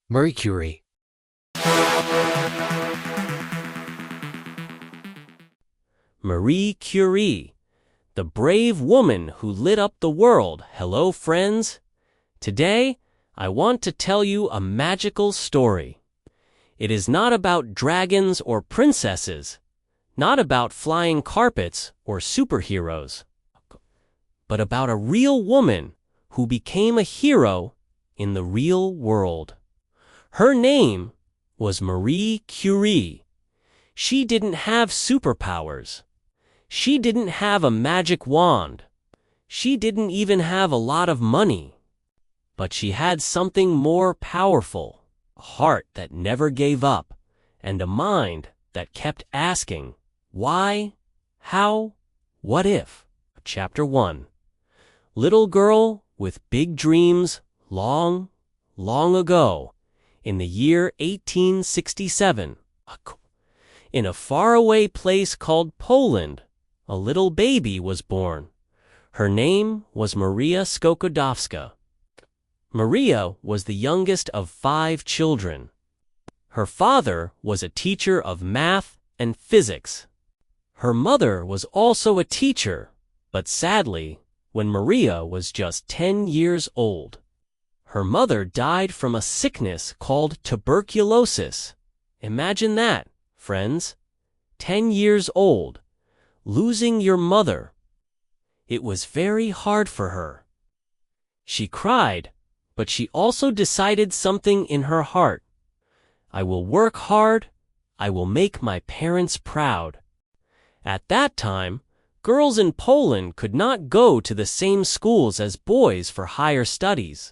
Marie Curie. Marie Curie, the brave woman who lit up the world. Hello, friends. Today, I want to tell you a magical story. It is not about dragons or princesses, not about flying carpets or superheroes, but about a real woman who became a hero in the real world. Her name was Marie Curie. She didn't have superpowers. She didn't have a magic wand. She didn't even have a lot of money. But she had something more powerful, a heart that never gave up, and a mind that kept asking, why, how, what if? Chapter 1. Little girl with big dreams long, long ago, in the year 1867, in a faraway place called Poland, a little baby was born. Her name was Maria Skłodowska. Maria was the youngest of 5 children. Her father was a teacher of math and physics. Her mother was also a teacher, but sadly, when Maria was just 10 years old, her mother died from a sickness called tuberculosis. Imagine that, friends. 10 years old, losing your mother. It was very hard for her. She cried, but she also decided something in her heart. I will work hard. I will make my parents proud. At that time, girls in Poland could not go to the same schools as boys for higher studies.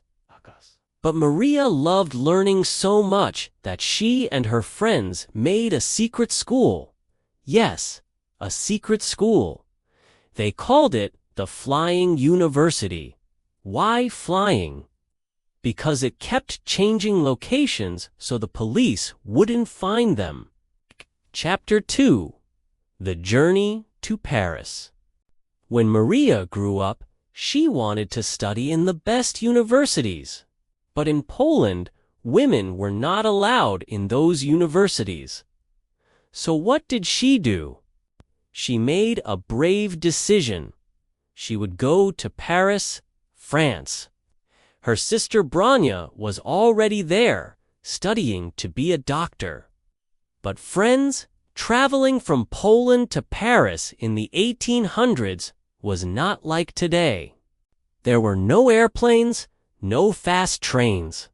But Maria loved learning so much that she and her friends made a secret school. Yes, a secret school. They called it the Flying University. Why flying? Because it kept changing locations so the police wouldn't find them. Chapter 2. The Journey to Paris. When Maria grew up, she wanted to study in the best universities. But in Poland, women were not allowed in those universities. So what did she do? She made a brave decision. She would go to Paris, France. Her sister Branya was already there, studying to be a doctor. But friends, traveling from Poland to Paris in the 1800s was not like today. There were no airplanes, no fast trains.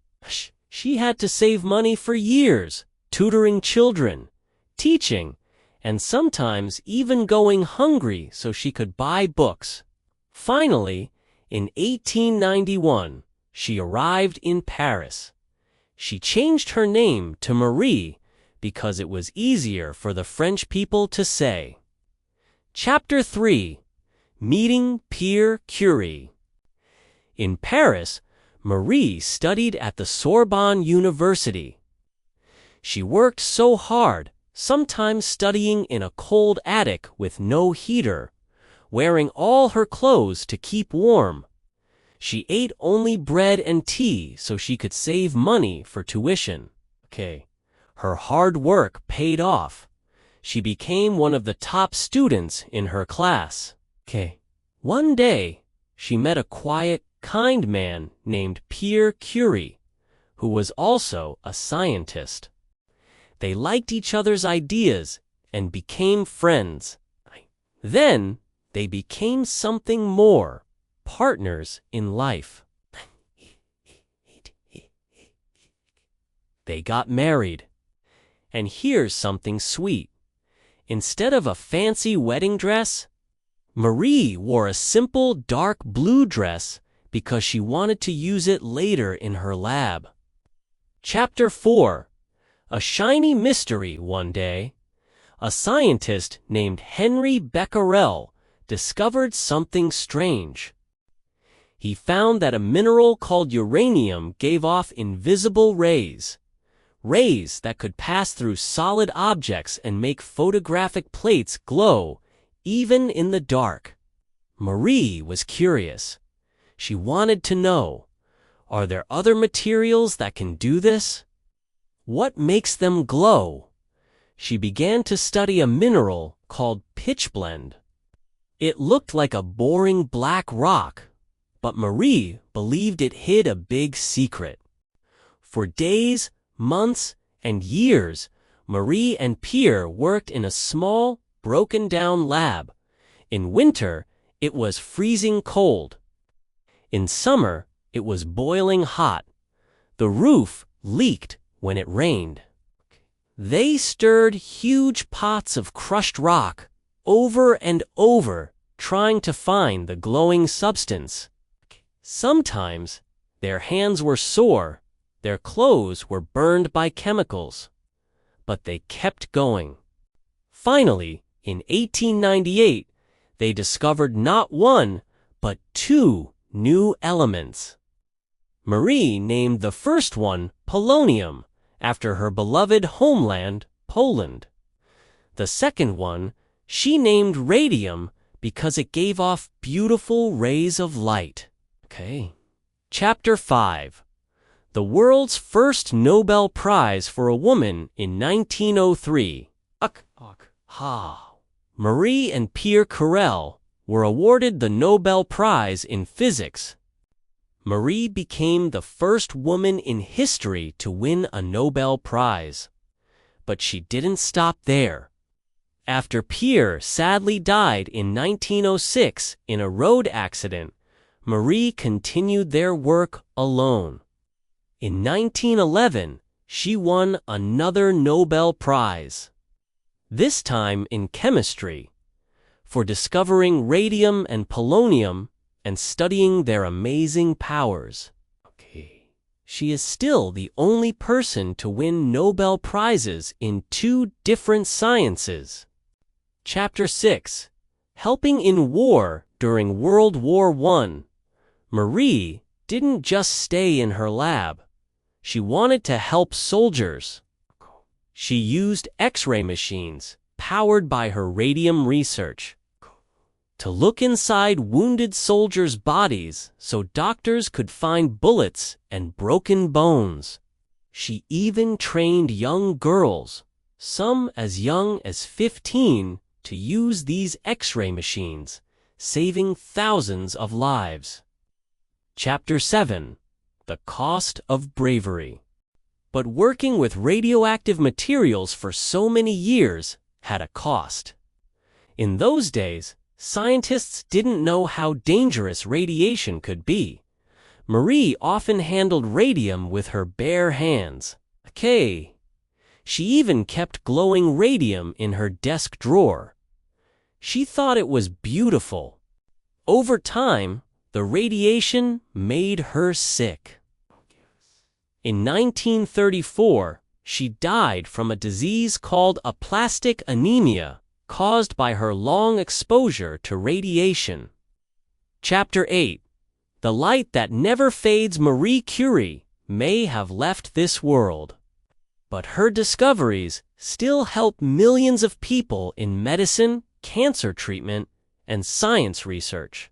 She had to save money for years, tutoring children, teaching, and sometimes even going hungry so she could buy books. Finally, in 1891, she arrived in Paris. She changed her name to Marie because it was easier for the French people to say. Chapter 3. Meeting Pierre Curie. In Paris, Marie studied at the Sorbonne University. She worked so hard, sometimes studying in a cold attic with no heater, wearing all her clothes to keep warm. She ate only bread and tea so she could save money for tuition. Her hard work paid off. She became one of the top students in her class. One day, she met a quiet, kind man named Pierre Curie, who was also a scientist. They liked each other's ideas and became friends. Then, they became something more, partners in life. They got married. And here's something sweet. Instead of a fancy wedding dress, Marie wore a simple dark blue dress because she wanted to use it later in her lab. Chapter 4. A shiny mystery one day. A scientist named Henry Becquerel discovered something strange. He found that a mineral called uranium gave off invisible rays. Rays that could pass through solid objects and make photographic plates glow, even in the dark. Marie was curious. She wanted to know, are there other materials that can do this? What makes them glow? She began to study a mineral called pitchblende. It looked like a boring black rock, but Marie believed it hid a big secret. For days, months, and years, Marie and Pierre worked in a small, broken-down lab. In winter, it was freezing cold. In summer, it was boiling hot. The roof leaked when it rained. They stirred huge pots of crushed rock over and over, trying to find the glowing substance. Sometimes their hands were sore, their clothes were burned by chemicals, but they kept going. Finally, in 1898, they discovered not one, but two new elements. Marie named the first one polonium, after her beloved homeland, Poland. The second one, she named radium because it gave off beautiful rays of light. Chapter 5. The world's first Nobel Prize for a woman in 1903. Marie and Pierre Curie were awarded the Nobel Prize in Physics. Marie became the first woman in history to win a Nobel Prize. But she didn't stop there. After Pierre sadly died in 1906 in a road accident, Marie continued their work alone. In 1911, she won another Nobel Prize. This time in chemistry, for discovering radium and polonium and studying their amazing powers. She is still the only person to win Nobel Prizes in 2 different sciences. Chapter 6. Helping in war during World War I. Marie didn't just stay in her lab. She wanted to help soldiers. She used X-ray machines, powered by her radium research, to look inside wounded soldiers' bodies so doctors could find bullets and broken bones. She even trained young girls, some as young as 15, to use these X-ray machines, saving thousands of lives. Chapter 7. The Cost of Bravery. But working with radioactive materials for so many years had a cost. In those days, scientists didn't know how dangerous radiation could be. Marie often handled radium with her bare hands. She even kept glowing radium in her desk drawer. She thought it was beautiful. Over time, the radiation made her sick. In 1934, she died from a disease called aplastic anemia, caused by her long exposure to radiation. Chapter 8. The light that never fades. Marie Curie may have left this world, but her discoveries still help millions of people in medicine, cancer treatment, and science research.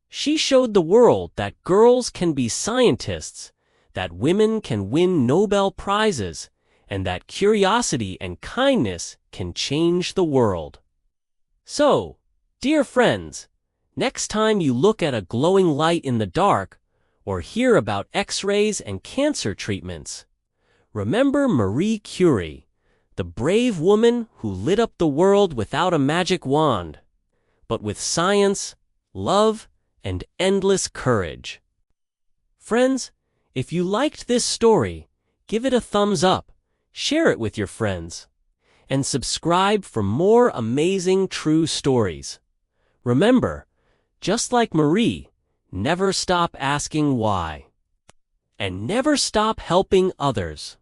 She showed the world that girls can be scientists, that women can win Nobel Prizes, and that curiosity and kindness can change the world. So, dear friends, next time you look at a glowing light in the dark, or hear about X-rays and cancer treatments, remember Marie Curie, the brave woman who lit up the world without a magic wand, but with science, love, and endless courage. Friends, if you liked this story, give it a thumbs up, share it with your friends, and subscribe for more amazing true stories. Remember, just like Marie, never stop asking why. And never stop helping others.